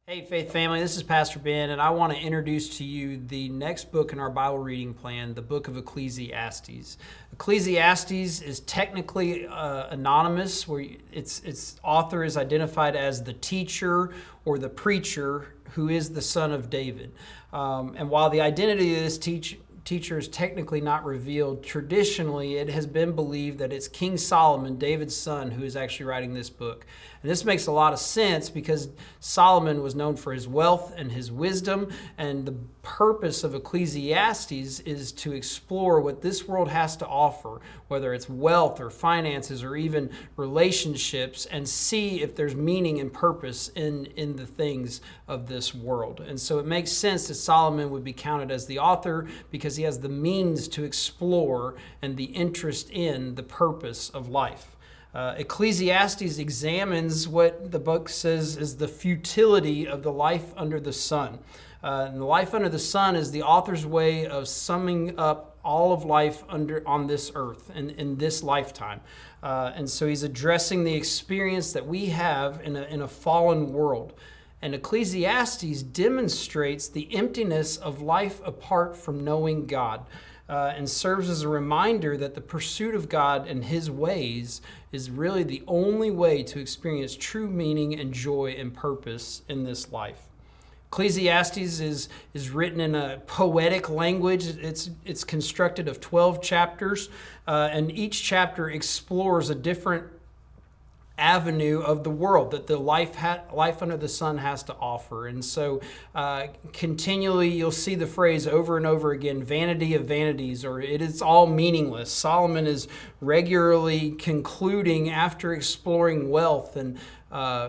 Hey, Faith family, this is Pastor Ben, and I want to introduce to you the next book in our Bible reading plan, the book of Ecclesiastes. Ecclesiastes is technically anonymous, where its author is identified as the teacher or the preacher who is the son of David. And while the identity of this teacher is technically not revealed, traditionally it has been believed that it's King Solomon, David's son, who is actually writing this book. And this makes a lot of sense because Solomon was known for his wealth and his wisdom, and the purpose of Ecclesiastes is to explore what this world has to offer, whether it's wealth or finances or even relationships, and see if there's meaning and purpose in the things of this world. And so it makes sense that Solomon would be counted as the author because he has the means to explore and the interest in the purpose of life. Ecclesiastes examines what the book says is the futility of the life under the sun. And the life under the sun is the author's way of summing up all of life on this earth and in this lifetime. And so he's addressing the experience that we have in a fallen world. And Ecclesiastes demonstrates the emptiness of life apart from knowing God, and serves as a reminder that the pursuit of God and His ways is really the only way to experience true meaning and joy and purpose in this life. Ecclesiastes is written in a poetic language. It's constructed of 12 chapters, and each chapter explores a different avenue of the world that the life under the sun has to offer. And so continually you'll see the phrase over and over again, vanity of vanities, or it is all meaningless. Solomon is regularly concluding, after exploring wealth and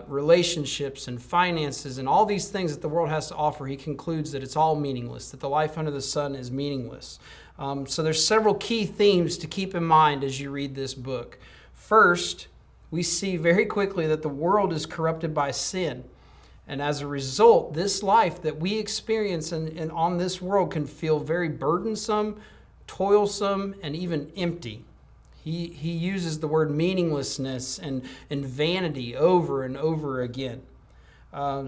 relationships and finances and all these things that the world has to offer, he concludes that it's all meaningless, that the life under the sun is meaningless. So there's several key themes to keep in mind as you read this book. First, we see very quickly that the world is corrupted by sin. And as a result, this life that we experience and on this world can feel very burdensome, toilsome, and even empty. He uses the word meaninglessness and vanity over and over again.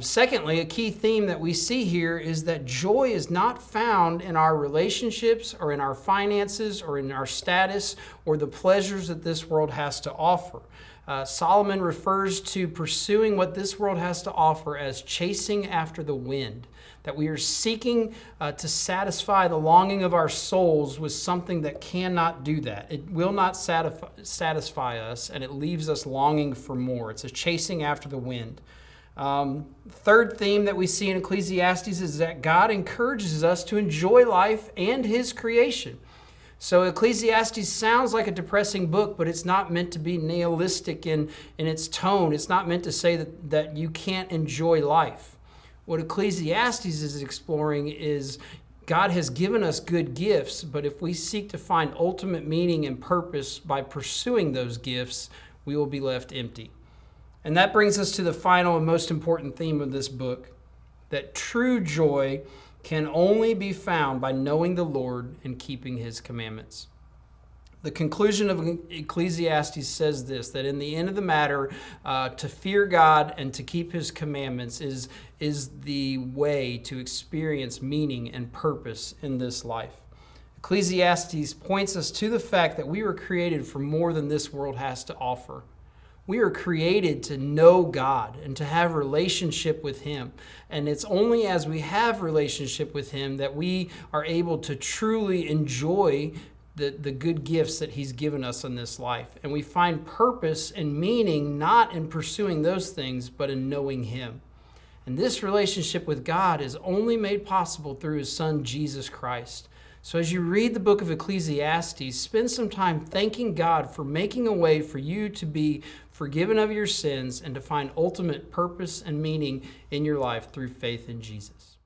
Secondly, a key theme that we see here is that joy is not found in our relationships or in our finances or in our status or the pleasures that this world has to offer. Solomon refers to pursuing what this world has to offer as chasing after the wind, that we are seeking to satisfy the longing of our souls with something that cannot do that. It will not satisfy us, and it leaves us longing for more. It's a chasing after the wind. Third theme that we see in Ecclesiastes is that God encourages us to enjoy life and His creation. So Ecclesiastes sounds like a depressing book, but it's not meant to be nihilistic in its tone. It's not meant to say that you can't enjoy life. What Ecclesiastes is exploring is God has given us good gifts, but if we seek to find ultimate meaning and purpose by pursuing those gifts, we will be left empty. And that brings us to the final and most important theme of this book, that true joy can only be found by knowing the Lord and keeping His commandments. The conclusion of Ecclesiastes says this, that in the end of the matter, to fear God and to keep His commandments is the way to experience meaning and purpose in this life. Ecclesiastes points us to the fact that we were created for more than this world has to offer. We are created to know God and to have relationship with Him. And it's only as we have relationship with Him that we are able to truly enjoy the good gifts that He's given us in this life. And we find purpose and meaning not in pursuing those things, but in knowing Him. And this relationship with God is only made possible through His Son, Jesus Christ. So as you read the book of Ecclesiastes, spend some time thanking God for making a way for you to be forgiven of your sins and to find ultimate purpose and meaning in your life through faith in Jesus.